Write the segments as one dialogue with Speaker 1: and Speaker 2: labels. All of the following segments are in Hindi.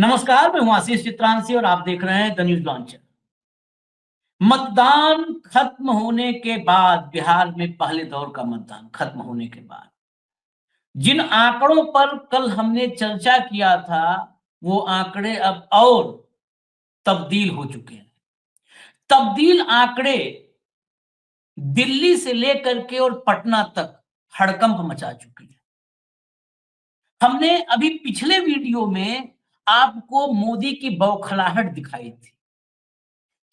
Speaker 1: नमस्कार, मैं हूं आशीष चित्रांशी और आप देख रहे हैं द न्यूज लॉन्चर। मतदान खत्म होने के बाद बिहार में पहले दौर का मतदान खत्म होने के बाद जिन आंकड़ों पर कल हमने चर्चा किया था, वो आंकड़े अब और तब्दील हो चुके हैं। तब्दील आंकड़े दिल्ली से लेकर के और पटना तक हड़कंप मचा चुके हैं। हमने अभी पिछले वीडियो में आपको मोदी की बौखलाहट दिखाई थी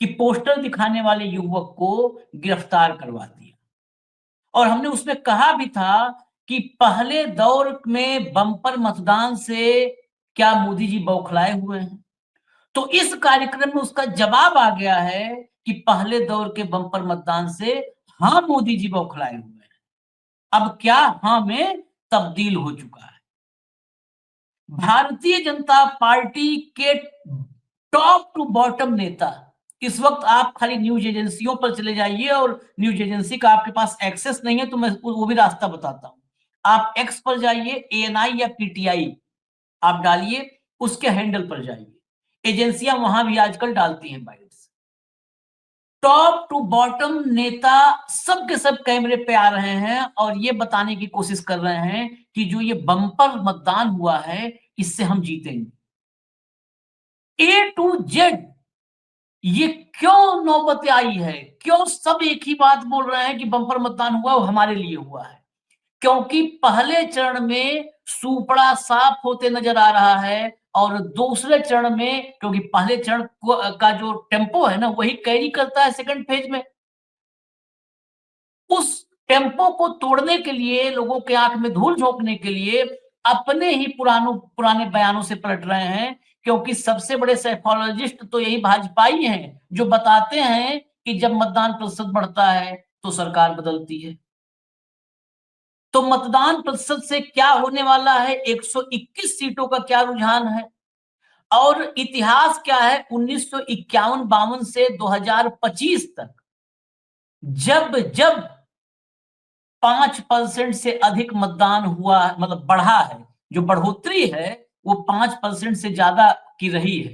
Speaker 1: कि पोस्टर दिखाने वाले युवक को गिरफ्तार करवा दिया, और हमने उसमें कहा भी था कि पहले दौर में बम्पर मतदान से क्या मोदी जी बौखलाए हुए हैं। तो इस कार्यक्रम में उसका जवाब आ गया है कि पहले दौर के बम्पर मतदान से हाँ, मोदी जी बौखलाए हुए हैं। अब क्या हाँ में तब्दील हो चुका है। भारतीय जनता पार्टी के टॉप टू बॉटम नेता, इस वक्त आप खाली न्यूज एजेंसियों पर चले जाइए, और न्यूज एजेंसी का आपके पास एक्सेस नहीं है तो मैं वो भी रास्ता बताता हूं। आप एक्स पर जाइए, एएनआई या पीटीआई आप डालिए, उसके हैंडल पर जाइए। एजेंसियां वहां भी आजकल डालती हैं बाइट्स। टॉप टू बॉटम नेता सब के सब कैमरे पे आ रहे हैं और ये बताने की कोशिश कर रहे हैं कि जो ये बम्पर मतदान हुआ है, इससे हम जीतेंगे। ए टू जेड ये क्यों नौबत आई है, क्यों सब एक ही बात बोल रहे हैं कि बम्पर मतदान हुआ वो हमारे लिए हुआ है? क्योंकि पहले चरण में सूपड़ा साफ होते नजर आ रहा है, और दूसरे चरण में क्योंकि पहले चरण का जो टेम्पो है ना, वही कैरी करता है सेकंड फेज में। उस टेम्पो को तोड़ने के लिए, लोगों के आंख में धूल झोंकने के लिए अपने ही पुराने बयानों से पलट रहे हैं। क्योंकि सबसे बड़े साइकोलॉजिस्ट तो यही भाजपाई हैं, जो बताते हैं कि जब मतदान प्रतिशत बढ़ता है तो सरकार बदलती है। तो मतदान प्रतिशत से क्या होने वाला है, 121 सीटों का क्या रुझान है, और इतिहास क्या है 1951-52 से 2025 तक, जब जब 5% से अधिक मतदान हुआ, मतलब बढ़ा है, जो बढ़ोतरी है वो 5% से ज्यादा की रही है,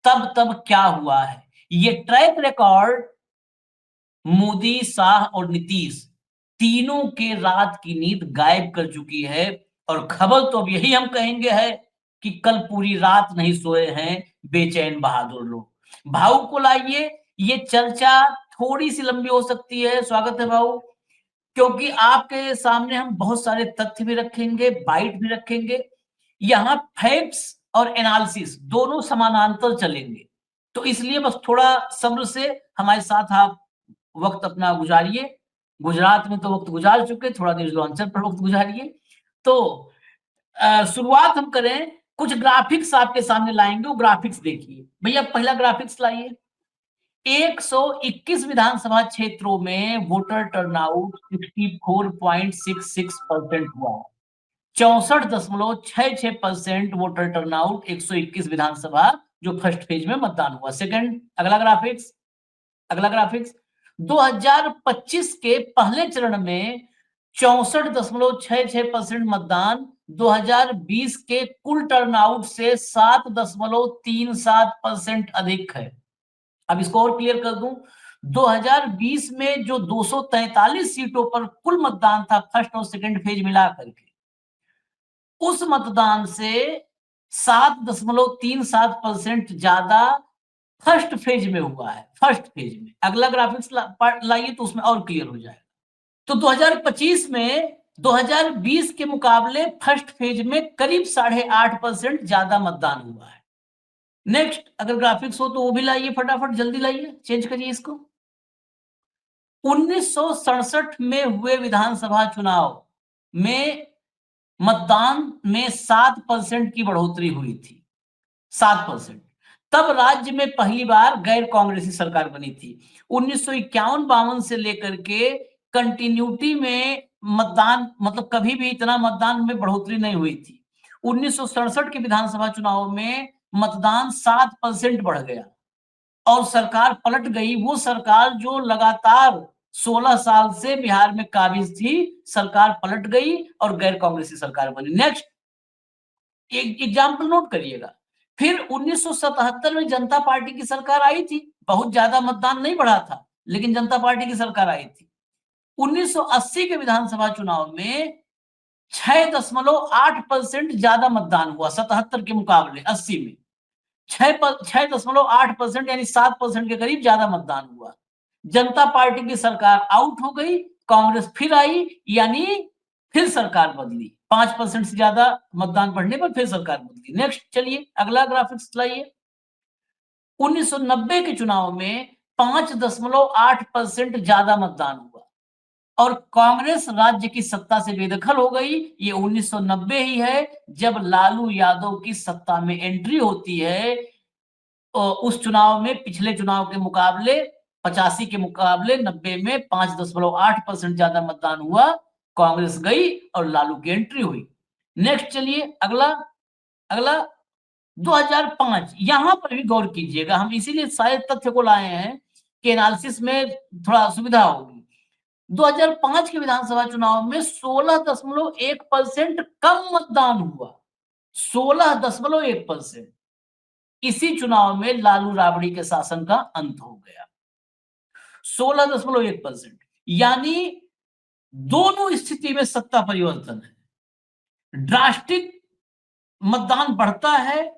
Speaker 1: तब तब क्या हुआ है। ये ट्रैक रिकॉर्ड मोदी, शाह और नीतीश तीनों के रात की नींद गायब कर चुकी है। और खबर तो अब यही हम कहेंगे है कि कल पूरी रात नहीं सोए हैं बेचैन बहादुर लोग। भाऊ को लाइए, ये चर्चा थोड़ी सी लंबी हो सकती है। स्वागत है भाऊ, क्योंकि आपके सामने हम बहुत सारे तथ्य भी रखेंगे, बाइट भी रखेंगे। यहाँ फैक्ट्स और एनालिसिस दोनों समानांतर चलेंगे, तो इसलिए बस थोड़ा सब्र से हमारे साथ आप वक्त अपना गुजारिए। गुजरात में तो वक्त गुजार चुके, थोड़ा न्यूज लॉन्चर पर वक्त गुजारिए। तो शुरुआत हम करें, कुछ ग्राफिक्स आपके सामने लाएंगे, वो ग्राफिक्स देखिए। भैया पहला ग्राफिक्स लाइए। 121 विधानसभा क्षेत्रों में वोटर टर्नआउट 64.66% हुआ। 64.66% वोटर टर्नआउट 121 विधानसभा जो फर्स्ट फेज में मतदान हुआ। सेकंड, अगला ग्राफिक्स, अगला ग्राफिक्स 2025 के पहले चरण में 64.66% मतदान 2020 के कुल टर्नआउट से 7.37% अधिक है। अब इसको और क्लियर कर दूं, 2020 में जो 243 सीटों पर कुल मतदान था फर्स्ट और सेकंड फेज मिला करके, उस मतदान से 7.37% ज्यादा फर्स्ट फेज में हुआ है। फर्स्ट फेज में अगला ग्राफिक्स लाइए तो उसमें और क्लियर हो जाएगा। तो 2025 में 2020 के मुकाबले फर्स्ट फेज में करीब 8.5% ज्यादा मतदान हुआ है। नेक्स्ट, अगर ग्राफिक्स हो तो वो भी लाइए, फटाफट जल्दी लाइए, चेंज करिए इसको। 1967 में हुए विधानसभा चुनाव में मतदान में 7% की बढ़ोतरी हुई थी, 7%। तब राज्य में पहली बार गैर कांग्रेसी सरकार बनी थी। 1951-52 से लेकर के कंटिन्यूटी में मतदान, मतलब कभी भी इतना मतदान में बढ़ोतरी नहीं हुई थी। 1967 के विधानसभा चुनाव में मतदान 7% बढ़ गया और सरकार पलट गई। वो सरकार जो लगातार 16 साल से बिहार में काबिज थी, सरकार पलट गई और गैर कांग्रेसी सरकार बनी। नेक्स्ट, एक एग्जाम्पल नोट करिएगा। फिर 1977 में जनता पार्टी की सरकार आई थी, बहुत ज्यादा मतदान नहीं बढ़ा था, लेकिन जनता पार्टी की सरकार आई थी। 1980 के विधानसभा चुनाव में 6.8% ज्यादा मतदान हुआ 77 के मुकाबले 80 में। 6.8% यानी 7% के करीब ज्यादा मतदान हुआ। जनता पार्टी की सरकार आउट हो गई, कांग्रेस फिर आई, यानी फिर सरकार बदली। 5% से ज्यादा मतदान बढ़ने पर फिर सरकार बदली। नेक्स्ट चलिए अगला ग्राफिक्स लाइए। 1990 के चुनाव में 5.8% ज्यादा मतदान हुआ और कांग्रेस राज्य की सत्ता से बेदखल हो गई। ये 1990 ही है जब लालू यादव की सत्ता में एंट्री होती है। उस चुनाव में पिछले चुनाव के मुकाबले 85 के मुकाबले 90 में 5.8% ज्यादा मतदान हुआ, कांग्रेस गई और लालू की एंट्री हुई। नेक्स्ट चलिए अगला अगला 2005। यहां पर भी गौर कीजिएगा, हम इसीलिए सारे तथ्य को लाए हैं कि एनालिसिस में थोड़ा सुविधा होगी। 2005 के विधानसभा चुनाव में 16.1% कम मतदान हुआ, 16.1%। इसी चुनाव में लालू राबड़ी के शासन का अंत हो गया। 16.1%, यानी दोनों स्थिति में सत्ता परिवर्तन है। ड्रास्टिक मतदान बढ़ता है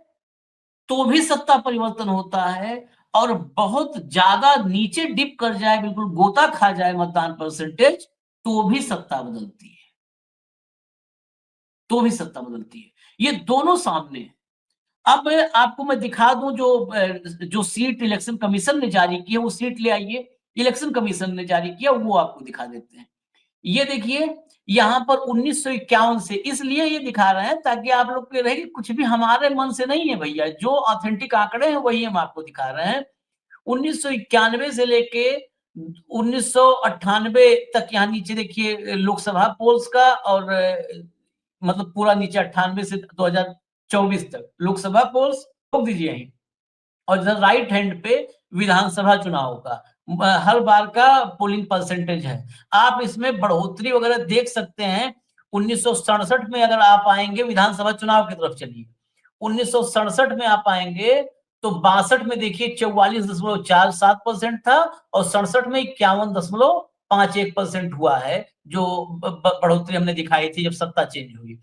Speaker 1: तो भी सत्ता परिवर्तन होता है, और बहुत ज्यादा नीचे डिप कर जाए, बिल्कुल गोता खा जाए मतदान परसेंटेज, तो भी सत्ता बदलती है, तो भी सत्ता बदलती है। ये दोनों सामने है। अब आपको मैं दिखा दूं जो सीट इलेक्शन कमीशन ने जारी की है, वो सीट ले आइए। इलेक्शन कमीशन ने जारी किया वो आपको दिखा देते हैं। ये देखिए यहाँ पर 1951 से, इसलिए ये दिखा रहे हैं ताकि आप लोग के रहे कि कुछ भी हमारे मन से नहीं है भैया, जो ऑथेंटिक आंकड़े हैं वही हम आपको दिखा रहे हैं। 1991 से लेके 1998 तक, यहाँ नीचे देखिए लोकसभा पोल्स का, और मतलब पूरा नीचे 98 से 2024 तक लोकसभा पोल्स रोक दीजिए यहीं, और इधर राइट हैंड पे विधानसभा चुनाव का हर बार का पोलिंग परसेंटेज है। आप इसमें बढ़ोतरी वगैरह देख सकते हैं। 1967 में अगर आप आएंगे, विधानसभा चुनाव की तरफ चलिए, 1967 में आप आएंगे तो 62 में देखिए 44.47% था, और 67 में 51.51% हुआ है, जो बढ़ोतरी हमने दिखाई थी जब सत्ता चेंज हुई।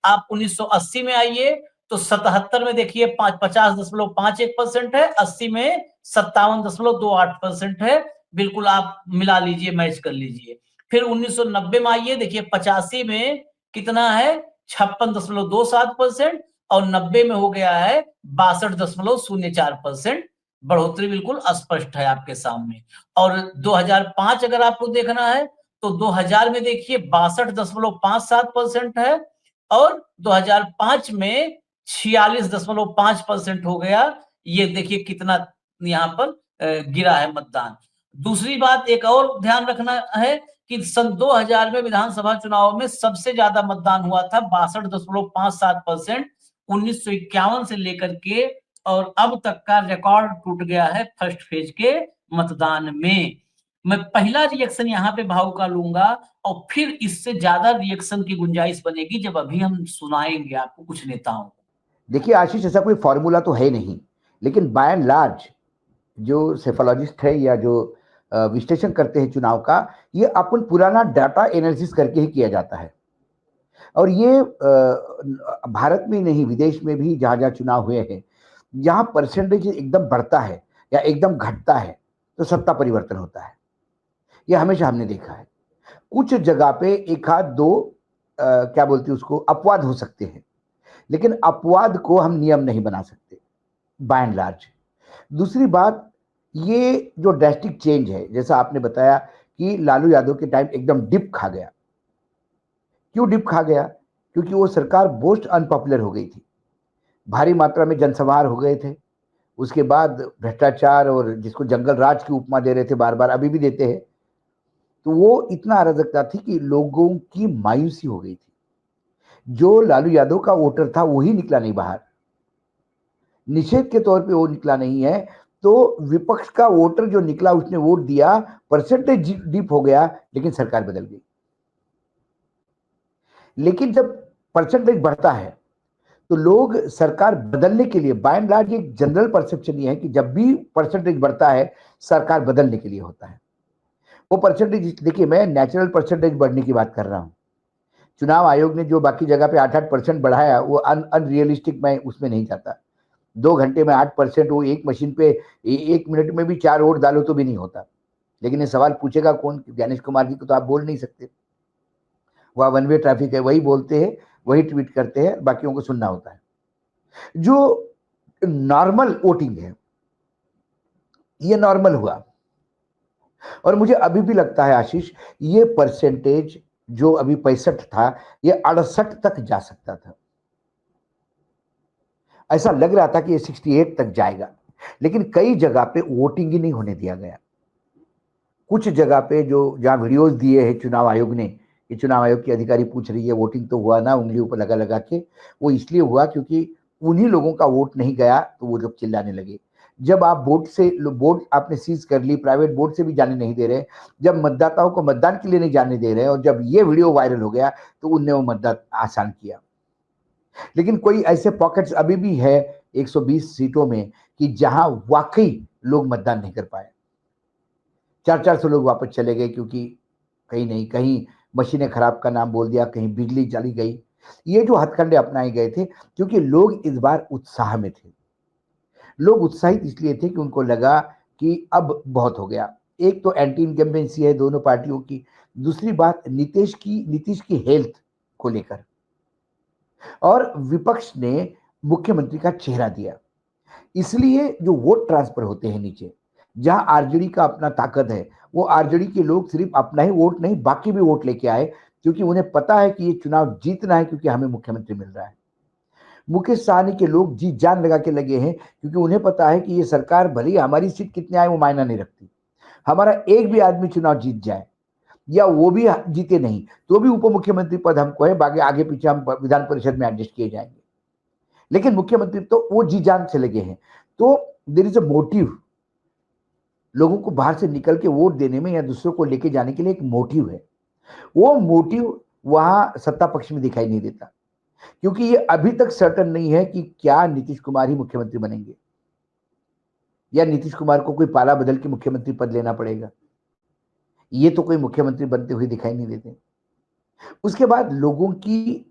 Speaker 1: आप 1980 में आइए तो 77 में देखिए 50.51% है, 80 में 57.28% है। बिल्कुल आप मिला लीजिए, मैच कर लीजिए। फिर 1990 में आइए, देखिए 85 में कितना है, 56.27%, और 90 में हो गया है 62.04%। बढ़ोतरी बिल्कुल स्पष्ट है आपके सामने। और 2005 अगर आपको देखना है तो 2000 में देखिए 62.57% है, और 2005 में 46.5% हो गया। ये देखिए कितना यहाँ पर गिरा है मतदान। दूसरी बात एक और ध्यान रखना है कि सन 2000 में विधानसभा चुनाव में सबसे ज्यादा मतदान हुआ था 62.57%, 1951 से लेकर के, और अब तक का रिकॉर्ड टूट गया है फर्स्ट फेज के मतदान में। मैं पहला रिएक्शन यहाँ पे भाव का लूंगा, और फिर इससे ज्यादा रिएक्शन की गुंजाइश बनेगी जब अभी हम सुनाएंगे आपको कुछ नेताओं को।
Speaker 2: देखिए आशीष, ऐसा कोई फॉर्मूला तो है नहीं, लेकिन बाय एंड लार्ज जो सेफोलॉजिस्ट है या जो विश्लेषण करते हैं चुनाव का, ये अपन पुराना डाटा एनालिसिस करके ही किया जाता है। और ये भारत में नहीं, विदेश में भी जहाँ जहाँ चुनाव हुए हैं, जहाँ परसेंटेज एकदम बढ़ता है या एकदम घटता है तो सत्ता परिवर्तन होता है। यह हमेशा हमने देखा है। कुछ जगह पे एक आध दो क्या बोलते हैं उसको, अपवाद हो सकते हैं, लेकिन अपवाद को हम नियम नहीं बना सकते बाय एंड लार्ज। दूसरी बात, ये जो ड्रास्टिक चेंज है, जैसा आपने बताया कि लालू यादव के टाइम एकदम डिप खा गया। क्यों डिप खा गया? क्योंकि वो सरकार मोस्ट अनपॉपुलर हो गई थी, भारी मात्रा में जनसंहार हो गए थे, उसके बाद भ्रष्टाचार, और जिसको जंगल राज की उपमा दे रहे थे बार बार, अभी भी देते हैं, तो वो इतना अराजकता थी कि लोगों की मायूसी हो गई थी। जो लालू यादव का वोटर था वही निकला नहीं बाहर, निषेध के तौर पे वो निकला नहीं है, तो विपक्ष का वोटर जो निकला उसने वोट दिया, परसेंटेज डिप हो गया, लेकिन सरकार बदल गई। लेकिन जब परसेंटेज बढ़ता है तो लोग सरकार बदलने के लिए, बाय एंड लार्ज एक जनरल परसेप्शन ये है कि जब भी परसेंटेज बढ़ता है सरकार बदलने के लिए होता है। वो परसेंटेज, देखिए मैं नेचुरल परसेंटेज बढ़ने की बात कर रहा हूँ। चुनाव आयोग ने जो बाकी जगह पे 8-8% बढ़ाया वो अनरियलिस्टिक, मैं उसमें नहीं जाता। 2 घंटे में 8%, वो एक मशीन पे 1 मिनट में भी 4 वोट डालो तो भी नहीं होता। लेकिन ये सवाल पूछेगा कौन? ज्ञानेश कुमार जी को तो आप बोल नहीं सकते, वह वन वे ट्रैफिक है, वही बोलते हैं, वही ट्वीट करते हैं, बाकियों को सुनना होता है। जो नॉर्मल वोटिंग है ये नॉर्मल हुआ, और मुझे अभी भी लगता है आशीष, ये परसेंटेज जो अभी 65 था ये 68 तक जा सकता था। ऐसा लग रहा था कि ये 68 तक जाएगा, लेकिन कई जगह पे वोटिंग ही नहीं होने दिया गया। कुछ जगह पे जो जहां वीडियोस दिए हैं चुनाव आयोग ने, कि चुनाव आयोग की अधिकारी पूछ रही है वोटिंग तो हुआ ना, उंगली ऊपर लगा लगा के, वो इसलिए हुआ क्योंकि उन्हीं लोगों का वोट नहीं गया, तो वो लोग चिल्लाने लगे। जब आप वोट आपने सीज कर ली, प्राइवेट वोट से भी जाने नहीं दे रहे, जब मतदाताओं को मतदान के लिए नहीं जाने दे रहे, और जब ये वीडियो वायरल हो गया तो उनने वो मतदान आसान किया। लेकिन कोई ऐसे पॉकेट्स अभी भी है 120 सीटों में कि जहां वाकई लोग मतदान नहीं कर पाए। 400 लोग वापस चले गए क्योंकि कहीं नहीं कहीं मशीनें खराब का नाम बोल दिया, कहीं बिजली चली गई। ये जो हथकंडे अपनाए गए थे, क्योंकि लोग इस बार उत्साह में थे। लोग उत्साहित इसलिए थे कि उनको लगा कि अब बहुत हो गया। एक तो एंटी इनकम्बेंसी है दोनों पार्टियों की, दूसरी बात नीतीश की हेल्थ को लेकर, और विपक्ष ने मुख्यमंत्री का चेहरा दिया। इसलिए जो वोट ट्रांसफर होते हैं नीचे, जहां आरजेडी का अपना ताकत है, वो आरजेडी के लोग सिर्फ अपना ही वोट नहीं बाकी भी वोट लेके आए, क्योंकि उन्हें पता है कि ये चुनाव जीतना है, क्योंकि हमें मुख्यमंत्री मिल रहा है। मुकेश सहनी के लोग जी जान लगा के लगे हैं, क्योंकि उन्हें पता है कि ये सरकार भले ही हमारी सीट कितने आए वो मायना नहीं रखती, हमारा एक भी आदमी चुनाव जीत जाए या वो भी जीते नहीं तो भी उप मुख्यमंत्री पद हमको है, बाकी आगे पीछे हम विधान परिषद में एडजस्ट किए जाएंगे। लेकिन मुख्यमंत्री तो वो जी जान से लगे हैं। तो देयर इज अ मोटिव, लोगों को बाहर से निकल के वोट देने में या दूसरों को लेके जाने के लिए एक मोटिव है। वो मोटिव वहां सत्ता पक्ष में दिखाई नहीं देता, क्योंकि ये अभी तक सर्टन नहीं है कि क्या नीतीश कुमार ही मुख्यमंत्री बनेंगे या नीतीश कुमार को कोई पाला बदल के मुख्यमंत्री पद लेना पड़ेगा। ये तो कोई मुख्यमंत्री बनते हुए दिखाई नहीं देते। उसके बाद लोगों की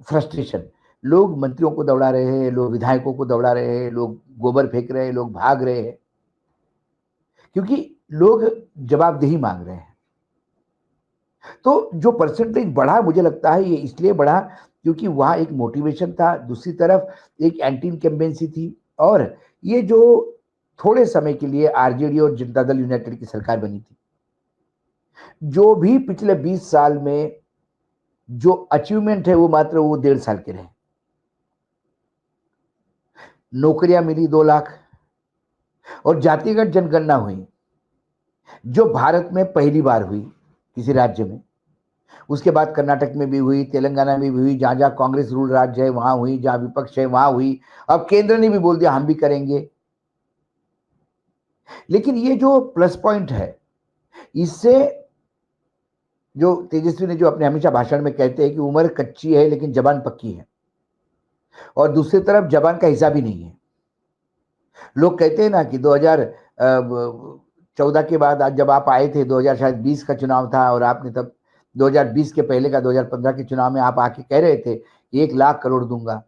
Speaker 2: फ्रस्ट्रेशन, लोग मंत्रियों को दौड़ा रहे हैं, लोग विधायकों को दौड़ा रहे हैं, लोग गोबर फेंक रहे हैं, लोग भाग रहे हैं, क्योंकि लोग जवाबदेही मांग रहे हैं। तो जो परसेंटेज बढ़ा, मुझे लगता है ये इसलिए बढ़ा क्योंकि वहां एक मोटिवेशन था, दूसरी तरफ एक एंटी इनकम्बेंसी थी, और ये जो थोड़े समय के लिए आरजेडी और जनता दल यूनाइटेड की सरकार बनी थी, जो भी पिछले 20 साल में जो अचीवमेंट है वो मात्र वो 1.5 साल के रहे। नौकरियां मिली 2 लाख, और जातिगत जनगणना हुई जो भारत में पहली बार हुई किसी राज्य में। उसके बाद कर्नाटक में भी हुई, तेलंगाना में भी हुई, जहां जहां कांग्रेस रूल राज्य है वहां हुई, जहां विपक्ष है वहां हुई। अब केंद्र ने भी बोल दिया हम भी करेंगे। लेकिन ये जो प्लस पॉइंट है, इससे जो तेजस्वी ने जो अपने हमेशा भाषण में कहते हैं कि उम्र कच्ची है लेकिन जबान पक्की है, और दूसरी तरफ जबान का हिसाब ही नहीं है। लोग कहते हैं ना कि 2014 के बाद आज जब आप आए थे, 2020 का चुनाव था, और आपने तब 2020 के पहले का 2015 के चुनाव में आप आके कह रहे थे 1 लाख करोड़ दूंगा।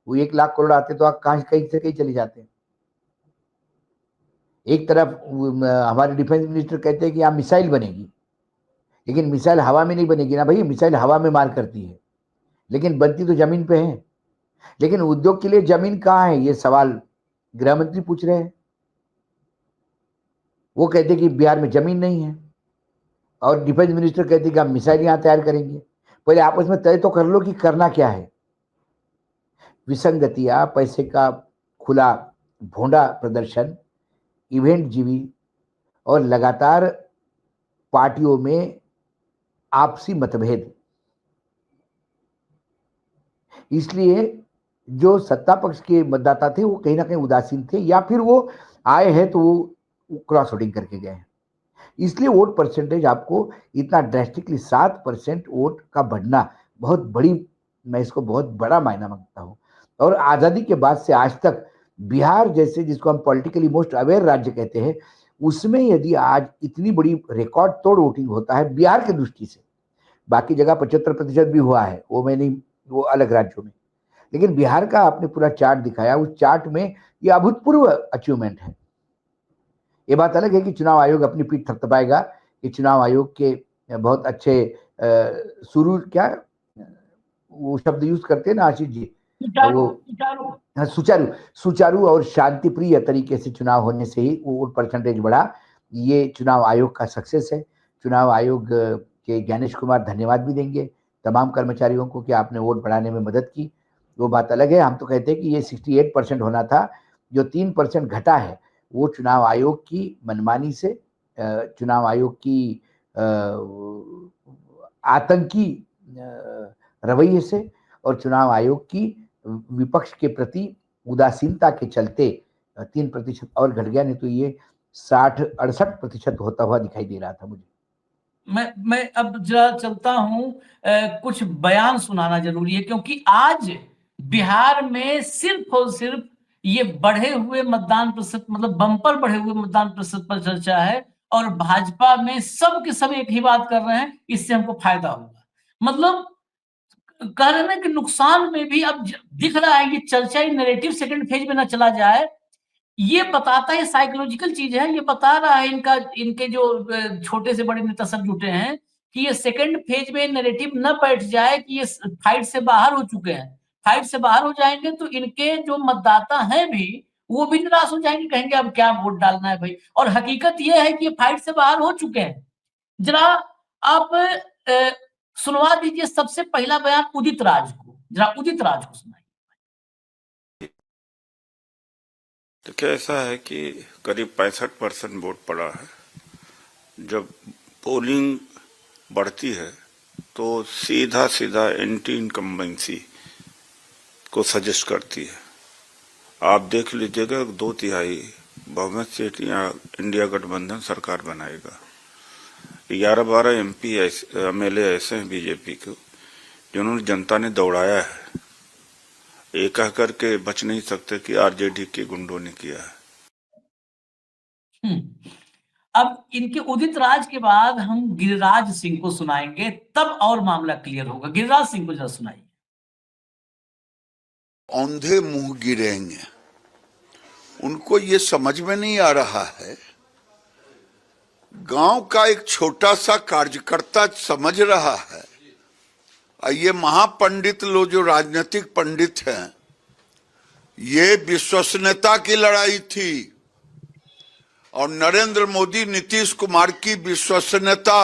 Speaker 2: वो 1 लाख करोड़ आते तो आप कहीं से कहीं चले जाते। एक तरफ हमारे डिफेंस मिनिस्टर कहते हैं कि यहाँ मिसाइल बनेगी, लेकिन मिसाइल हवा में नहीं बनेगी ना भाई, मिसाइल हवा में मार करती है लेकिन बनती तो जमीन पे है। लेकिन उद्योग के लिए जमीन कहाँ है, ये सवाल गृह मंत्री पूछ रहे हैं। वो कहते कि बिहार में जमीन नहीं है, और डिफेंस मिनिस्टर कहते कि हम मिसाइल यहां तैयार करेंगे। पहले आपस में तय तो कर लो कि करना क्या है। विसंगतियां, पैसे का खुला भोंडा प्रदर्शन, इवेंट जीवी, और लगातार पार्टियों में आपसी मतभेद, इसलिए जो सत्ता पक्ष के मतदाता थे वो कहीं ना कहीं उदासीन थे, या फिर वो आए हैं तो वो क्रॉस वोटिंग करके गए हैं। इसलिए वोट परसेंटेज आपको इतना ड्रेस्टिकली 7% वोट का बढ़ना बहुत बड़ी, मैं इसको बहुत बड़ा मायना मांगता हूं। और आजादी के बाद से आज तक बिहार जैसे, जिसको हम पॉलिटिकली मोस्ट अवेयर राज्य कहते हैं, उसमें यदि आज इतनी बड़ी रिकॉर्ड तोड़ वोटिंग होता है बिहार की दृष्टि से, बाकी जगह 75% भी हुआ है, वो मैं नहीं, वो अलग राज्यों में, लेकिन बिहार का आपने पूरा चार्ट दिखाया, उस चार्ट में ये अभूतपूर्व अचीवमेंट है। ये बात अलग है कि चुनाव आयोग अपनी पीठ थपथपाएगा कि चुनाव आयोग के बहुत अच्छे शुरू क्या वो शब्द यूज करते हैं ना आशीष जी, वो हाँ, सुचारू सुचारू और शांतिप्रिय तरीके से चुनाव होने से ही वो परसेंटेज बढ़ा। ये चुनाव आयोग का सक्सेस है। चुनाव आयोग के ज्ञानेश कुमार धन्यवाद भी देंगे तमाम कर्मचारियों को कि आपने वोट बढ़ाने में मदद की। वो बात अलग है, हम तो कहते हैं कि ये 68% होना था, जो 3% घटा है वो चुनाव आयोग की मनमानी से, चुनाव आयोग की आतंकी रवैये से और चुनाव आयोग की विपक्ष के प्रति उदासीनता के चलते 3% और घट गया, नहीं तो ये 60-68% होता हुआ दिखाई दे रहा था मुझे।
Speaker 1: मैं अब जरा चलता हूं, कुछ बयान सुनाना जरूरी है क्योंकि आज बिहार में सिर्फ और सिर्फ ये बढ़े हुए मतदान प्रतिशत, मतलब बम्पर बढ़े हुए मतदान प्रतिशत पर चर्चा है और भाजपा में सब के सब एक ही बात कर रहे हैं, इससे हमको फायदा होगा। मतलब कह रहे हैं कि नुकसान में भी अब दिख रहा है, ये चर्चा नैरेटिव सेकंड फेज में ना चला जाए, ये बताता है, साइकोलॉजिकल चीज है, ये बता रहा है इनके जो छोटे से बड़े नेता सब जुटे हैं कि ये सेकंड फेज में नैरेटिव न बैठ जाए कि ये फाइट से बाहर हो चुके हैं। फाइट से बाहर हो जाएंगे तो इनके जो मतदाता हैं भी वो भी निराश हो जाएंगे, कहेंगे अब क्या वोट डालना है भाई। और हकीकत ये है कि ये फाइट से बाहर हो चुके हैं। जरा आप सुनवा दीजिए सबसे पहला बयान उदित राज को, जरा उदित राज को सुनाइए।
Speaker 3: देखिए, ऐसा है कि करीब 65% वोट पड़ा है। जब पोलिंग बढ़ती है तो सीधा सीधा एंटी इनकम्बेंसी को सजेस्ट करती है। आप देख लीजिएगा 2/3 बहुमत से इंडिया गठबंधन सरकार बनाएगा। 11-12 MP MLA ऐसे हैं बीजेपी को जिन्होंने जनता ने दौड़ाया है, ये कह करके बच नहीं सकते कि आरजेडी के गुंडों ने किया है।
Speaker 1: अब इनके उदित राज के बाद हम गिरिराज सिंह को सुनाएंगे, तब और मामला क्लियर होगा। गिरिराज सिंह को जरा सुनाइए।
Speaker 4: औंधे मुंह गिरेंगे, उनको ये समझ में नहीं आ रहा है। गांव का एक छोटा सा कार्यकर्ता समझ रहा है, ये महापंडित लोग जो राजनीतिक पंडित हैं, ये विश्वसनीयता की लड़ाई थी और नरेंद्र मोदी नीतीश कुमार की विश्वसनीयता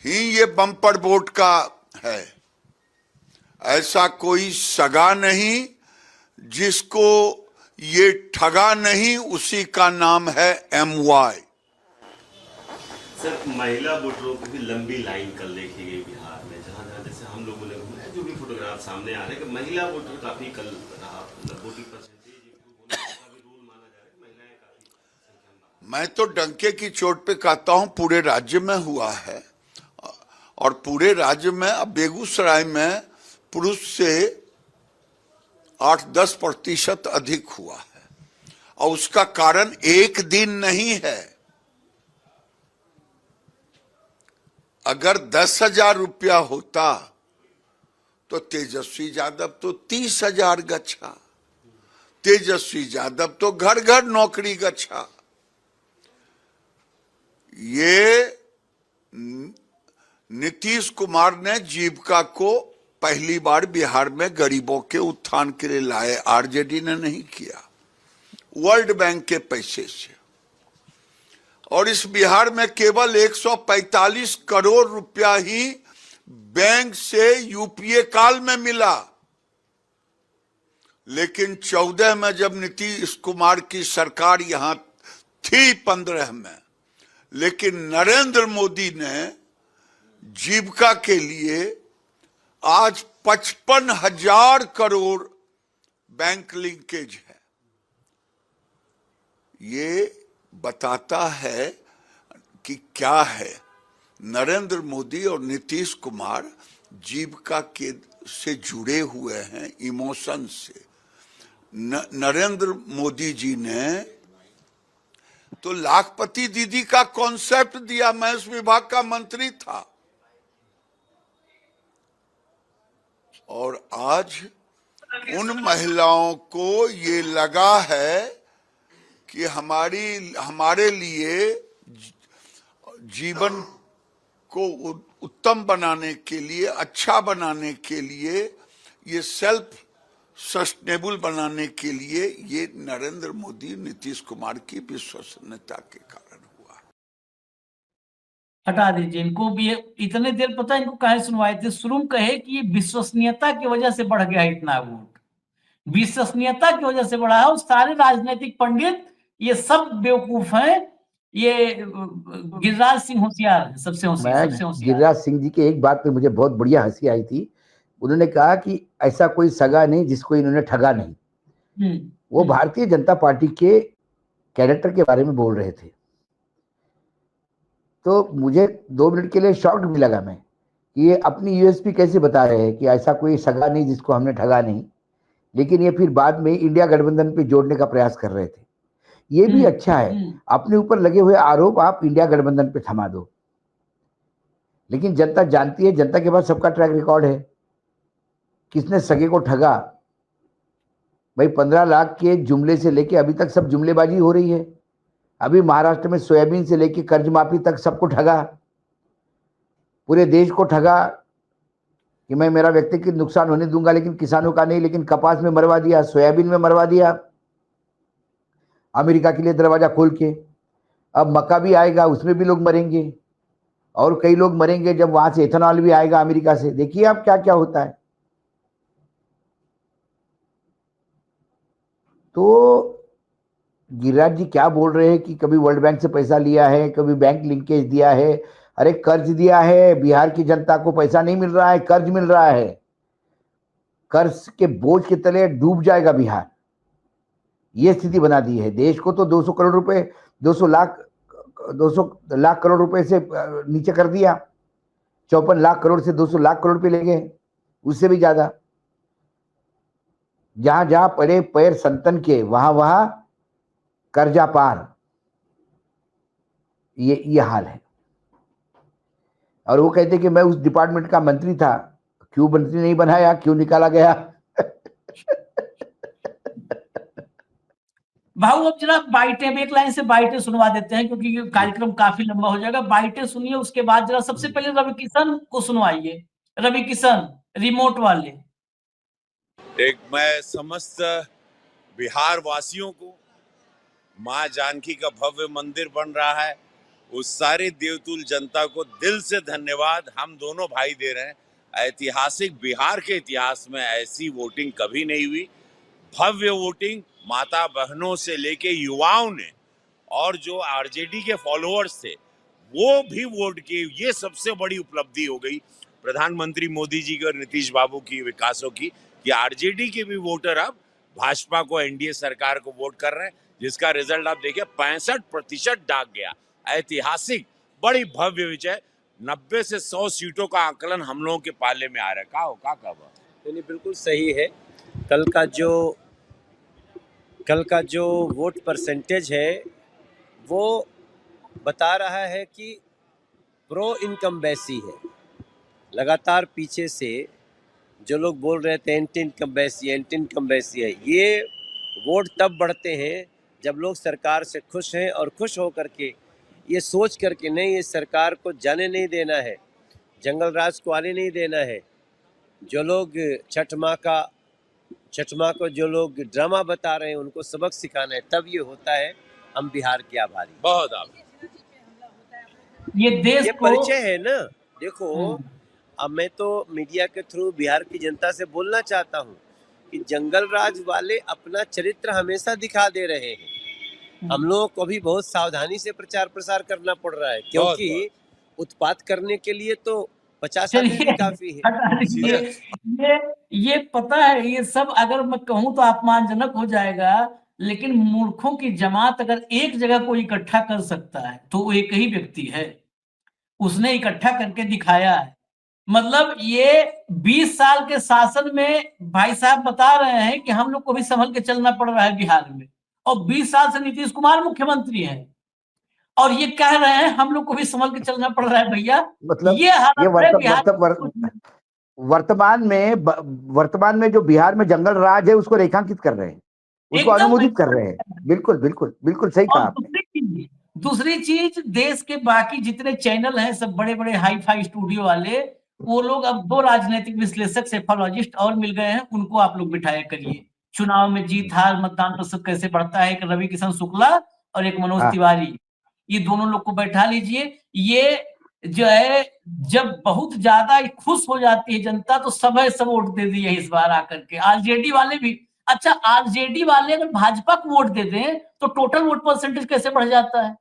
Speaker 4: ही ये बम्पर वोट का है। ऐसा कोई सगा नहीं जिसको ये ठगा नहीं, उसी का नाम है MY।
Speaker 5: सर, महिला वोटरों की भी लंबी लाइन कल देखी गई बिहार में, जहां जहां जैसे हम लोगों ने घूमा, जो भी फोटोग्राफ सामने आ रहे हैं कि महिला वोटर काफी कल रहा, मतलब वोटिंग परसेंटेज का भी रोल माना जा रहा है, महिलाएं काफी संख्या में।
Speaker 4: मैं तो डंके की चोट पे कहता हूं पूरे राज्य में हुआ है, और पूरे राज्य में अब बेगूसराय में पुरुष से 8-10% अधिक हुआ है, और उसका कारण एक दिन नहीं है। अगर 10,000 रुपया होता तो तेजस्वी यादव तो 30,000 गच्छा, तेजस्वी यादव तो घर घर नौकरी गच्छा। ये नीतीश कुमार ने जीविका को पहली बार बिहार में गरीबों के उत्थान के लिए लाए, आरजेडी ने नहीं किया, वर्ल्ड बैंक के पैसे से। और इस बिहार में केवल 145 करोड़ रुपया ही बैंक से यूपीए काल में मिला, लेकिन 14 में जब नीतीश कुमार की सरकार यहां थी, 15 में, लेकिन नरेंद्र मोदी ने जीविका के लिए आज 55,000 करोड़ बैंक लिंकेज है। ये बताता है कि क्या है, नरेंद्र मोदी और नीतीश कुमार जीविका के से जुड़े हुए हैं, इमोशन से। नरेंद्र मोदी जी ने तो लाखपति दीदी का कॉन्सेप्ट दिया। मैं उस विभाग का मंत्री था, और आज उन महिलाओं को ये लगा है कि हमारे लिए जीवन को उत्तम बनाने के लिए, अच्छा बनाने के लिए, ये सेल्फ सस्टेनेबल बनाने के लिए ये नरेंद्र मोदी, नीतीश कुमार की विश्वसनीयता के कारण हुआ।
Speaker 1: हटा दीजिए इनको भी। इतने देर पता है इनको कहे सुनवाए थे, शुरू में कहे कि ये विश्वसनीयता की वजह से बढ़ गया इतना वोट, विश्वसनीयता की वजह से बढ़ा है। और सारे राजनीतिक पंडित ये सब बेवकूफ हैं। ये गिरिराज सिंह होशियार है, सबसे होशियार।
Speaker 2: गिरिराज सिंह जी की एक बात पे मुझे बहुत बढ़िया हंसी आई थी। उन्होंने कहा कि ऐसा कोई सगा नहीं जिसको इन्होंने ठगा नहीं। वो भारतीय जनता पार्टी के कैरेक्टर के बारे में बोल रहे थे। तो मुझे 2 मिनट के लिए शॉक्ड भी लगा मैं कि ये अपनी यूएसपी कैसे बता रहे हैं कि ऐसा कोई सगा नहीं जिसको हमने ठगा नहीं, लेकिन ये फिर बाद में इंडिया गठबंधन पे जोड़ने का प्रयास कर रहे थे। ये भी अच्छा है, अपने ऊपर लगे हुए आरोप आप इंडिया गठबंधन पे थमा दो। लेकिन जनता जानती है, जनता के पास सबका ट्रैक रिकॉर्ड है, किसने सगे को ठगा। भाई 15 लाख के जुमले से लेके अभी तक सब जुमलेबाजी हो रही है। अभी महाराष्ट्र में सोयाबीन से लेके कर्ज माफी तक सबको ठगा, पूरे देश को ठगा कि मैं मेरा व्यक्तिगत नुकसान होने दूंगा लेकिन किसानों का नहीं। लेकिन कपास में मरवा दिया, सोयाबीन में मरवा दिया अमेरिका के लिए दरवाजा खोल के। अब मक्का भी आएगा, उसमें भी लोग मरेंगे, और कई लोग मरेंगे जब वहां से एथेनॉल भी आएगा अमेरिका से। देखिए अब क्या क्या होता है। तो गिरिराज जी क्या बोल रहे हैं कि कभी वर्ल्ड बैंक से पैसा लिया है, कभी बैंक लिंकेज दिया है। अरे कर्ज दिया है, बिहार की जनता को पैसा नहीं मिल रहा है, कर्ज मिल रहा है। कर्ज के बोझ के तले डूब जाएगा बिहार, ये स्थिति बना दी है। देश को तो 200 करोड़ रुपए, 200 लाख करोड़ रुपए से नीचे कर दिया। 54 लाख करोड़ से 200 लाख करोड़ रुपए ले गए, उससे भी ज्यादा। जहां जहां पड़े पैर संतन के, वहां वहां कर्जा पार, ये हाल है। और वो कहते कि मैं उस डिपार्टमेंट का मंत्री था, क्यों मंत्री नहीं बनाया, क्यों निकाला गया।
Speaker 1: भाऊ अब जरा बाइटे में एक लाइन से बाइटे सुनवा देते हैं, क्योंकि कार्यक्रम काफी लंबा हो जाएगा। बाइटे सुनिए, उसके बाद जरा सबसे पहले रवि किशन को सुनवाइए। रवि किशन रिमोट वाले।
Speaker 6: एक मैं समस्त बिहार वासियों को, मां जानकी का भव्य मंदिर बन रहा है, उस सारे देवतुल जनता को दिल से धन्यवाद हम दोनों भाई दे रहे हैं। ऐतिहासिक बिहार के इतिहास में ऐसी वोटिंग कभी नहीं हुई। भव्य वोटिंग, माता बहनों से लेके युवाओं ने, और जो आरजेडी के फॉलोअर्स थे वो भी वोट किए। ये सबसे बड़ी उपलब्धि हो गई प्रधानमंत्री मोदी जी की और नीतीश बाबू की विकासों की, कि आरजेडी के भी वोटर अब भाजपा को, एनडीए सरकार को वोट कर रहे हैं, जिसका रिजल्ट आप देखिए 65% डाक गया। ऐतिहासिक बड़ी भव्य विजय। 90 से 100 सीटों का आकलन हम लोगों के पाले में आ रहा है। का
Speaker 7: नहीं, बिल्कुल सही है। कल का जो वोट परसेंटेज है वो बता रहा है कि प्रो इनकम्बेंसी है। लगातार पीछे से जो लोग बोल रहे थे एंटी इनकम्बेंसी है, ये वोट तब बढ़ते हैं जब लोग सरकार से खुश हैं, और खुश हो करके ये सोच करके नहीं, इस सरकार को जाने नहीं देना है, जंगल राज को आने नहीं देना है। जो लोग छठ माँ को जो लोग ड्रामा बता रहे हैं उनको सबक सिखाना है, तब ये होता है। हम बिहार के आभारी,
Speaker 6: बहुत आभारी।
Speaker 1: ये देश
Speaker 7: ये
Speaker 1: को
Speaker 7: परिचय है ना। देखो, अब मैं तो मीडिया के थ्रू बिहार की जनता से बोलना चाहता हूँ कि जंगल राज वाले अपना चरित्र हमेशा दिखा दे रहे हैं। हम लोगों को भी बहुत सावधानी से प्रचार प्रसार करना पड़ रहा है, क्योंकि उत्पात करने के लिए तो 50 आदमी भी काफी है।
Speaker 1: ये पता है, ये सब अगर मैं कहूं तो अपमानजनक हो जाएगा, लेकिन मूर्खों की जमात अगर एक जगह को इकट्ठा कर सकता है तो वो एक ही व्यक्ति है। उसने इकट्ठा करके दिखाया है। मतलब ये 20 साल के शासन में भाई साहब बता रहे हैं कि हम लोग को भी संभल के चलना पड़ रहा है बिहार में, और 20 साल से नीतीश कुमार मुख्यमंत्री हैं और ये कह रहे हैं हम लोग को भी संभल के चलना पड़ रहा है। भैया
Speaker 2: मतलब
Speaker 1: ये हालत है बिहार
Speaker 2: वर्तमान में जो बिहार में जंगल राज है उसको रेखांकित कर रहे हैं, उसको
Speaker 1: एकदम
Speaker 2: अनुमोदित कर रहे हैं। बिल्कुल बिल्कुल बिल्कुल सही कहा
Speaker 1: और
Speaker 2: आपने।
Speaker 1: दूसरी चीज देश के बाकी जितने चैनल हैं सब बड़े बड़े हाई फाई स्टूडियो वाले, वो लोग अब 2 राजनीतिक विश्लेषक सेफोलॉजिस्ट और मिल गए हैं, उनको आप लोग बिठाया करिए। चुनाव में जीत हार मतदान प्रतिशत कैसे बढ़ता है, एक रवि किशन शुक्ला और एक मनोज
Speaker 2: हाँ।
Speaker 1: तिवारी, ये दोनों लोग को बैठा लीजिए। ये जो है जब बहुत ज्यादा खुश हो जाती है जनता तो सब वोट दे दिए इस बार आकर के। आरजेडी वाले भी, अच्छा आरजेडी वाले अगर भाजपा को वोट दे दें तो टोटल वोट परसेंटेज कैसे बढ़ जाता है?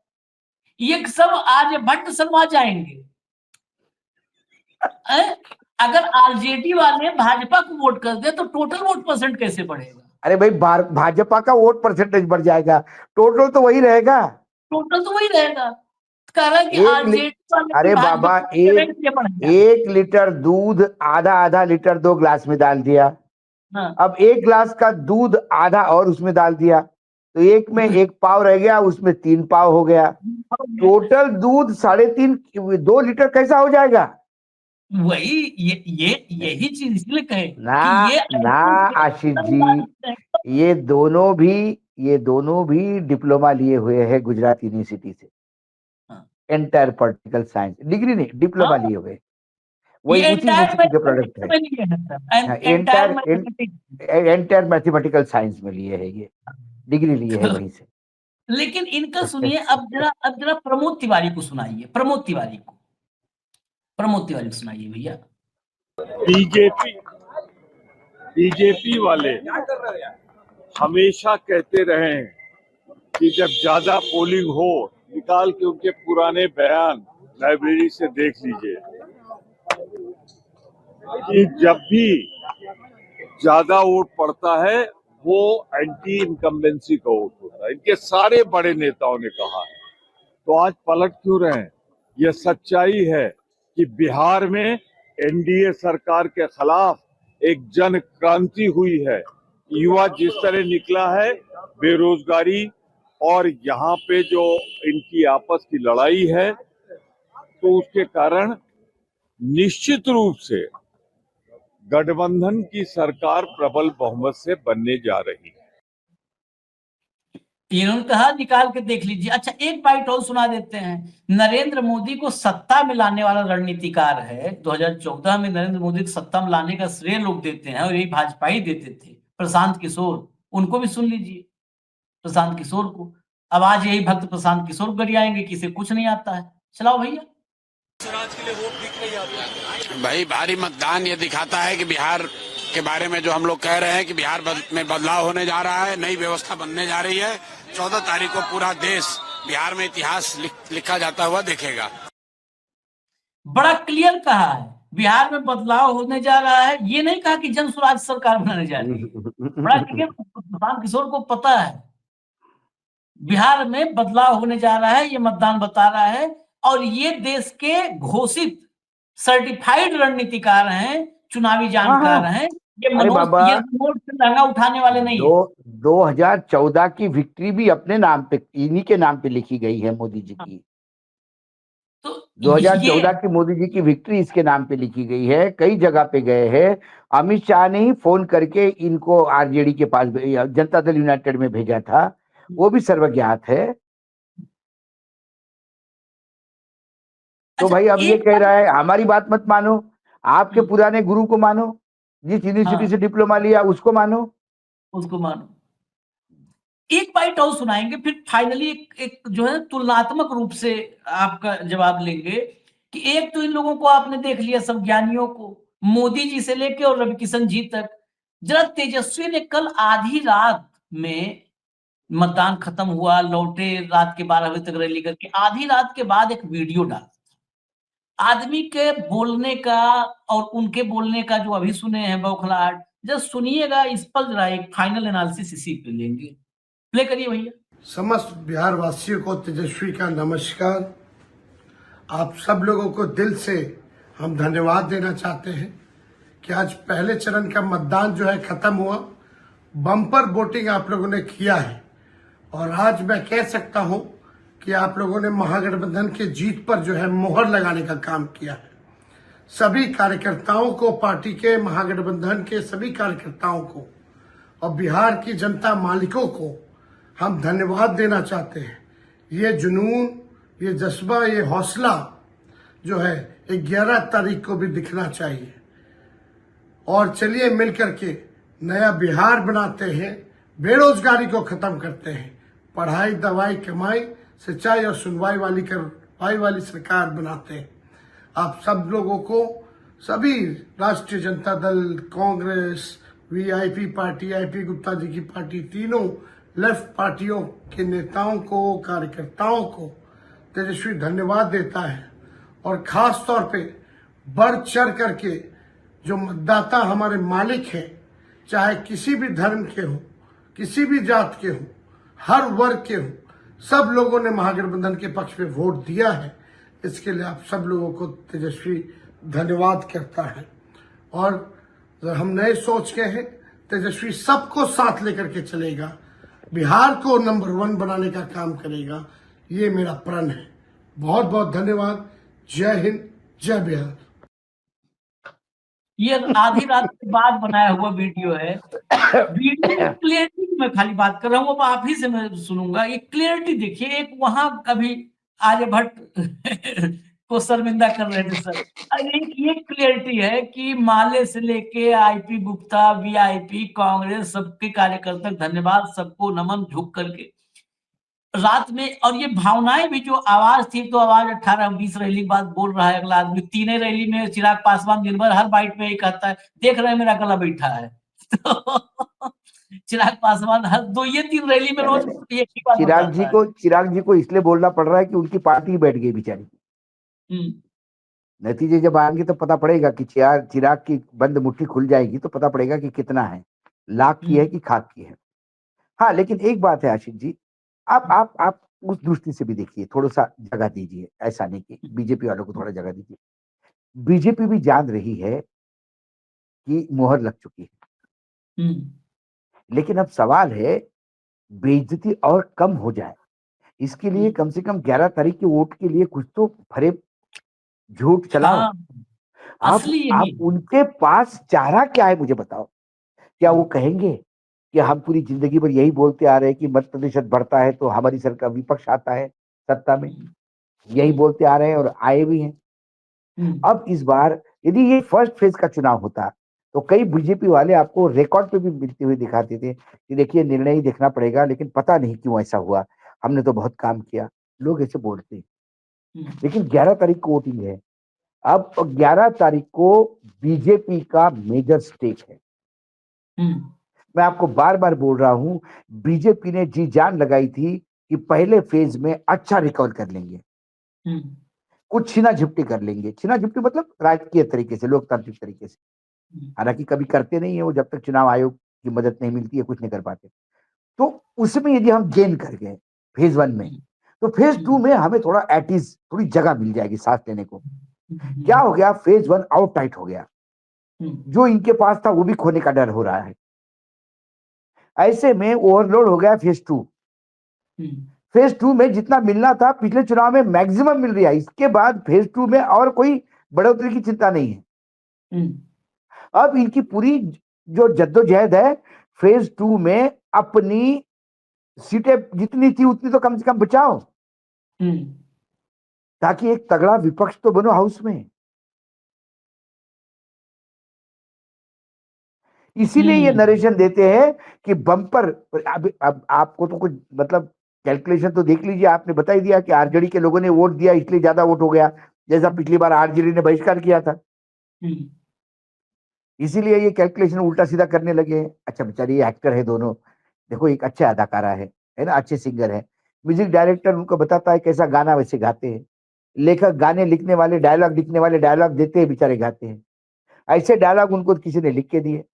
Speaker 1: ये सब आज भट्ट शर्मा जाएंगे। अगर आरजेडी वाले भाजपा को वोट कर दे तो टोटल वोट परसेंट कैसे बढ़ेगा?
Speaker 2: अरे भाई भाजपा का वोट परसेंटेज बढ़ जाएगा, टोटल तो वही रहेगा।
Speaker 1: टोटल तो वही रहेगा। कह रहा है कि आरजेडी वाले
Speaker 2: अरे बाबा, एक लीटर दूध आधा लीटर 2 ग्लास में डाल दिया।
Speaker 1: हाँ।
Speaker 2: अब 1 ग्लास का दूध आधा और उसमें डाल दिया तो एक में 1 पाव रह गया, उसमें 3 पाव हो गया। टोटल दूध 3.5 2 लीटर कैसा हो जाएगा?
Speaker 1: वही यही चीज इसलिए कहे
Speaker 2: ना आशीष जी, ये दोनों भी डिप्लोमा लिए हुए हैं गुजरात यूनिवर्सिटी से। एंटायर पॉलिटिकल साइंस डिग्री नहीं, डिप्लोमा लिए हुए, वही उसी यूनिवर्सिटी के प्रोडक्ट है। एंटायर मैथमेटिकल साइंस में लिए है, ये डिग्री लिए है वहीं से।
Speaker 1: लेकिन इनका सुनिए, अब जरा प्रमोद तिवारी को सुनाइए, प्रमोद तिवारी को सुनाइए भैया।
Speaker 8: बीजेपी वाले हमेशा कहते रहे हैं कि जब ज्यादा पोलिंग हो, निकाल के उनके पुराने बयान लाइब्रेरी से देख लीजिए, कि जब भी ज्यादा वोट पड़ता है वो एंटी इनकम्बेंसी का वोट होता है। इनके सारे बड़े नेताओं ने कहा है, तो आज पलट क्यों रहे हैं? यह सच्चाई है कि बिहार में एनडीए सरकार के खिलाफ एक जन क्रांति हुई है। युवा जिस तरह निकला है, बेरोजगारी और यहाँ पे जो इनकी आपस की लड़ाई है, तो उसके कारण निश्चित रूप से गठबंधन की सरकार प्रबल बहुमत से बनने जा रही है।
Speaker 1: इन्होंने कहा निकाल के देख लीजिए। अच्छा एक बाइट और सुना देते हैं। नरेंद्र मोदी को सत्ता में लाने वाला रणनीतिकार है। 2014 में नरेंद्र मोदी को सत्ता में लाने का श्रेय लोग देते हैं और यही भाजपा ही देते थे, प्रशांत किशोर। उनको भी सुन लीजिए, प्रशांत किशोर को। अब आज यही भक्त प्रशांत किशोर गरियाएंगे कि इसे कुछ नहीं आता है। चलाओ भैया।
Speaker 9: भाई भारी मतदान ये दिखाता है कि बिहार के बारे में जो हम लोग कह रहे हैं कि बिहार में बदलाव होने जा रहा है, नई व्यवस्था बनने जा रही है। 14 तारीख को पूरा देश बिहार में इतिहास लिखा जाता हुआ देखेगा।
Speaker 1: बड़ा क्लियर कहा है, बिहार में बदलाव होने जा रहा है। ये नहीं कहा कि जन स्वराज सरकार बनाने जा रही है। बड़ा क्लियर, प्रशांत किशोर को पता है बिहार में बदलाव होने जा रहा है, ये मतदान बता रहा है। और ये देश के घोषित सर्टिफाइड रणनीतिकार हैं, चुनावी जानकार हैं। ये मनोज से लहंगा उठाने वाले नहीं है।
Speaker 2: 2014 की विक्ट्री भी अपने नाम पे, इन्हीं के नाम पे लिखी गई है मोदी जी की।
Speaker 1: तो
Speaker 2: 2014 की मोदी जी की विक्ट्री इसके नाम पे लिखी गई है। कई जगह पे गए हैं। अमित शाह ने ही फोन करके इनको आरजेडी के पास, जनता दल यूनाइटेड में भेजा था, वो भी सर्वज्ञात है। तो भाई अब ये कह रहा है हमारी बात मत मानो, आपके पुराने गुरु को मानो, जिस यूनिवर्सिटी से डिप्लोमा लिया उसको मानो।
Speaker 1: एक बाइट और सुनाएंगे, फिर फाइनली एक जो है तुलनात्मक रूप से आपका जवाब लेंगे कि एक तो इन लोगों को आपने देख लिया, सब ज्ञानियों को, मोदी जी से लेके और रवि किशन जी तक। जरा तेजस्वी ने कल आधी रात में मतदान खत्म हुआ, लौटे रात के 12 बजे तक रैली करके, आधी रात के बाद एक वीडियो डाला आदमी के बोलने का और उनके बोलने का, जो अभी सुने हैं बौखलाहट। जब सुनिएगा इस पर जरा एक फाइनल एनालिसिस इसी पे लेंगे। प्ले करिए भैया।
Speaker 10: समस्त बिहार वासियों को तेजस्वी का नमस्कार। आप सब लोगों को दिल से हम धन्यवाद देना चाहते हैं कि आज पहले चरण का मतदान जो है खत्म हुआ, बम्पर वोटिंग आप लोगों ने किया है और आज मैं कह सकता हूं कि आप लोगों ने महागठबंधन के जीत पर जो है मोहर लगाने का काम किया है। सभी कार्यकर्ताओं को, पार्टी के, महागठबंधन के सभी कार्यकर्ताओं को और बिहार की जनता मालिकों को हम धन्यवाद देना चाहते हैं। ये जुनून, ये जज्बा, ये हौसला जो है 11 तारीख को भी दिखना चाहिए और चलिए मिलकर के नया बिहार बनाते हैं, बेरोजगारी को खत्म करते हैं, पढ़ाई, दवाई, कमाई, सिंचाई और सुनवाई वाली सरकार बनाते हैं। आप सब लोगों को, सभी Rashtriya Janata Dal, Congress, VIP party, IP Gupta ji की पार्टी, तीनों लेफ्ट पार्टियों के नेताओं को, कार्यकर्ताओं को तेजस्वी धन्यवाद देता है और खास तौर पे बढ़ चढ़ करके जो मतदाता हमारे मालिक हैं, चाहे किसी भी धर्म के हो, किसी भी जात के हो, हर वर्ग के हो, सब लोगों ने महागठबंधन के पक्ष में वोट दिया है। इसके लिए आप सब लोगों को तेजस्वी धन्यवाद करता है और हम नए सोच के हैं। तेजस्वी सबको साथ लेकर के चलेगा, बिहार को नंबर 1 बनाने का काम करेगा, ये मेरा प्रण है। बहुत बहुत धन्यवाद। जय हिंद, जय बिहार।
Speaker 1: ये आधी रात के बाद बनाया हुआ वीडियो है। वीडियो क्लियरिटी में खाली बात कर रहा हूँ, अब आप ही से मैं सुनूंगा। ये क्लियरिटी देखिए, एक वहां कभी आर्यभट्ट को शर्मिंदा कर रहे थे सर, एक ये क्लियरिटी है कि माले से लेके आईपी गुप्ता, वीआईपी, कांग्रेस, सबके कार्यकर्ता धन्यवाद, सबको नमन, झुक करके रात में। और ये भावनाएं भी, जो आवाज थी, तो आवाज 18-20 रैली बाद बोल रहा है अगला आदमी। 3 रैली में चिराग पासवान दिन भर हर बाइट में यही कहता है, देख रहे हैं मेरा गला बैठा है। तो चिराग पासवान हर 2-3 रैली में रोज एक ही बात
Speaker 2: चिराग जी को इसलिए बोलना पड़ रहा है कि उनकी पार्टी बैठ गई बेचारी। नतीजे जब आएंगे तो पता पड़ेगा कि चिराग की बंद मुट्ठी खुल जाएगी तो पता पड़ेगा कि कितना है, लाख की है कि खाक की है। हाँ, लेकिन एक बात है आशिक जी, आप उस दृष्टि से भी देखिए, थोड़ा सा जगह दीजिए। ऐसा नहीं कि बीजेपी वालों को थोड़ा जगह दीजिए। बीजेपी भी जान रही है कि मोहर लग चुकी है, लेकिन अब सवाल है बेइज्जती और कम हो जाए, इसके लिए कम से कम 11 तारीख के वोट के लिए कुछ तो भरे झूठ चलाओ। आप उनके पास चारा क्या है मुझे बताओ। क्या वो कहेंगे कि हम पूरी जिंदगी भर यही बोलते आ रहे हैं कि मत प्रतिशत बढ़ता है तो हमारी सरकार, विपक्ष आता है सत्ता में, यही बोलते आ रहे हैं और आए भी हैं। अब इस बार यदि ये फर्स्ट फेज का चुनाव होता तो कई बीजेपी वाले आपको रिकॉर्ड पे भी मिलते हुए दिखाते थे कि देखिए निर्णय ही देखना पड़ेगा, लेकिन पता नहीं क्यों ऐसा हुआ, हमने तो बहुत काम किया, लोग ऐसे बोलते हैं। लेकिन 11 तारीख को वोटिंग है। अब 11 तारीख को बीजेपी का मेजर स्टेक है। मैं आपको बार बार बोल रहा हूं, बीजेपी ने जी जान लगाई थी कि पहले फेज में अच्छा रिकवर कर लेंगे, कुछ छीना झपटी कर लेंगे। छीना झपटी मतलब राजकीय तरीके से, लोकतांत्रिक तरीके से। हालांकि कभी करते नहीं है वो, जब तक चुनाव आयोग की मदद नहीं मिलती है कुछ नहीं कर पाते। तो उसमें यदि हम गेन कर गए फेज 1 में, तो फेज 2 में हमें थोड़ा एटीज, थोड़ी जगह मिल जाएगी सांस लेने को। क्या हो गया, फेज 1 आउट टाइट हो गया, जो इनके पास था वो भी खोने का डर हो रहा है। ऐसे में ओवरलोड हो गया फेज 2। फेज 2 में जितना मिलना था पिछले चुनाव में मैक्सिमम मिल रहा है। इसके बाद फेज 2 में और कोई बढ़ोतरी की चिंता नहीं है। अब इनकी पूरी जो जद्दोजहद है फेज 2 में, अपनी सीटें जितनी थी उतनी तो कम से कम बचाओ, ताकि एक तगड़ा विपक्ष तो बनो हाउस में। इसीलिए ये नरेशन देते हैं कि बम्पर। अब आपको तो कुछ मतलब कैलकुलेशन तो देख लीजिए, आपने बता ही दिया कि आरजेडी के लोगों ने वोट दिया इसलिए ज्यादा वोट हो गया, जैसा पिछली बार आरजेडी ने बहिष्कार किया था। इसीलिए ये कैलकुलेशन उल्टा सीधा करने लगे। अच्छा बेचारी ये एक्टर है दोनों, देखो एक अच्छा अदाकारा है ना, अच्छे सिंगर है, म्यूजिक डायरेक्टर उनको बताता है कैसा गाना वैसे गाते हैं, लेखक गाने लिखने वाले, डायलॉग लिखने वाले डायलॉग देते हैं, बेचारे गाते हैं। ऐसे डायलॉग उनको किसी ने लिख के दिए,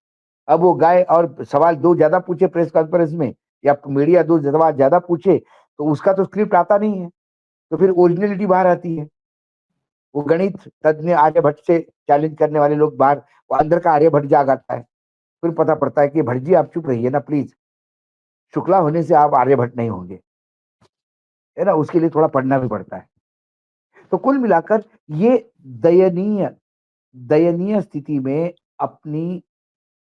Speaker 2: अब वो गाए और सवाल 2 ज्यादा पूछे प्रेस कॉन्फ्रेंस में, या मीडिया 2 सवाल ज्यादा पूछे, तो उसका तो स्क्रिप्ट आता नहीं है, तो फिर ओरिजिनलिटी बाहर आती है। वो गणित तज्ञ आर्यभट्ट से चैलेंज करने वाले लोग बाहर, वो अंदर का आर्यभट्ट जाग आता है, फिर पता पड़ता है कि भट्ट जी आप चुप रहिए ना प्लीज, शुक्ला होने से आप आर्यभट्ट नहीं होंगे, है ना, उसके लिए थोड़ा पढ़ना भी पड़ता है। तो कुल मिलाकर ये दयनीय स्थिति में अपनी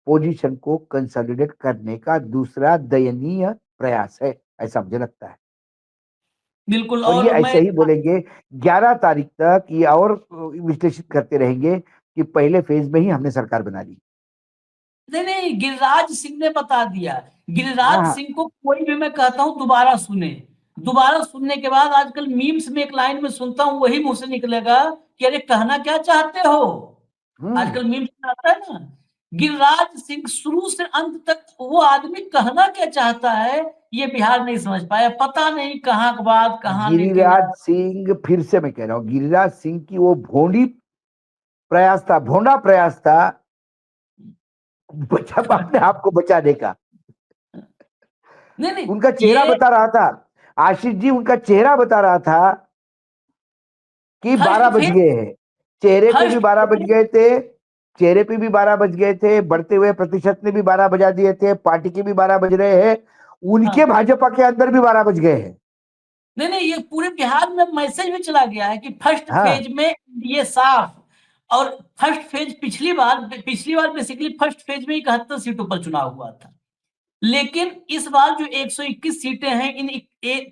Speaker 2: पोजीशन को कंसोलिडेट करने का दूसरा दयनीय प्रयास है, ऐसा मुझे लगता है।
Speaker 1: बिल्कुल।
Speaker 2: और ये
Speaker 1: और
Speaker 2: ऐसे ही बोलेंगे 11 तारीख तक, ये और विश्लेषित करते रहेंगे कि पहले फेज में ही हमने सरकार बना ली।
Speaker 1: नहीं, गिरिराज सिंह ने बता दिया। गिरिराज
Speaker 2: हाँ।
Speaker 1: सिंह को कोई भी मैं कहता हूं दोबारा सुने, दोबारा सुनने के बाद आजकल मीम्स में एक लाइन में सुनता हूं, वही मुंह से निकलेगा कि अरे कहना क्या चाहते हो। आजकल मीम्स में आता है ना, गिरिराज सिंह शुरू से अंत तक वो आदमी कहना क्या चाहता है ये बिहार नहीं समझ पाया। पता नहीं कहाँ का बात कहाँ लेके
Speaker 2: गिरिराज सिंह, फिर से मैं कह रहा हूँ, गिरिराज सिंह की वो भोंडा प्रयास था अपने आप को बचाने का।
Speaker 1: नहीं
Speaker 2: उनका चेहरा बता रहा था, आशीष जी उनका चेहरा बता रहा था कि 12 बज गए हैं, चेहरे पे भी 12 बज गए थे, चेहरे पे भी 12 बज गए थे, बढ़ते हुए प्रतिशत ने भी 12 बजा दिए थे, पार्टी के भी 12 बज रहे हैं, उनके भाजपा के अंदर भी 12 बज गए हैं।
Speaker 1: नहीं, ये पूरे बिहार में मैसेज भी चला गया है कि फर्स्ट फेज में ये साफ, और फर्स्ट फेज पिछली बार बेसिकली फर्स्ट फेज में 71 सीटों पर चुनाव हुआ था, लेकिन इस बार जो 121 सीटें हैं, इन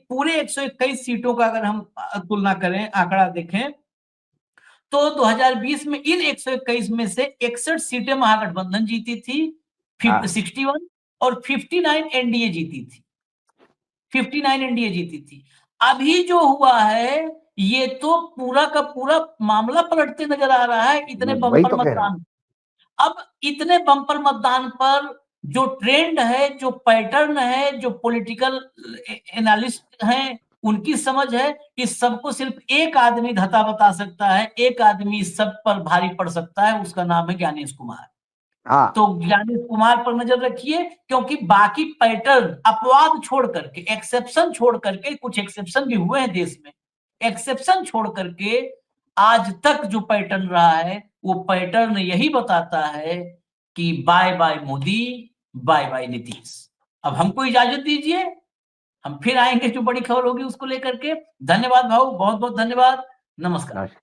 Speaker 1: पूरे 121 सीटों का अगर हम तुलना करें, आंकड़ा देखें, तो 2020 में इन 121 में से 61 सीटें महागठबंधन जीती थी, 61, और 59 एनडीए जीती थी, 59 एनडीए जीती थी। अभी जो हुआ है ये तो पूरा का पूरा मामला पलटते नजर आ रहा है, इतने बम्पर मतदान। अब इतने बम्पर मतदान पर जो ट्रेंड है, जो पैटर्न है, जो पॉलिटिकल एनालिस्ट हैं उनकी समझ है कि सबको सिर्फ एक आदमी धता बता सकता है, एक आदमी सब पर भारी पड़ सकता है, उसका नाम है ज्ञानेश कुमार। तो ज्ञानेश कुमार पर नजर रखिए, क्योंकि बाकी पैटर्न अपवाद छोड़ करके, एक्सेप्शन छोड़ करके, कुछ एक्सेप्शन भी हुए हैं देश में, एक्सेप्शन छोड़ करके आज तक जो पैटर्न रहा है वो पैटर्न यही बताता है कि bye bye Modi, bye bye Nitish. अब हमको इजाजत दीजिए, हम फिर आएंगे, जो बड़ी खबर होगी उसको लेकर के। धन्यवाद भाऊ, बहुत बहुत धन्यवाद, नमस्कार।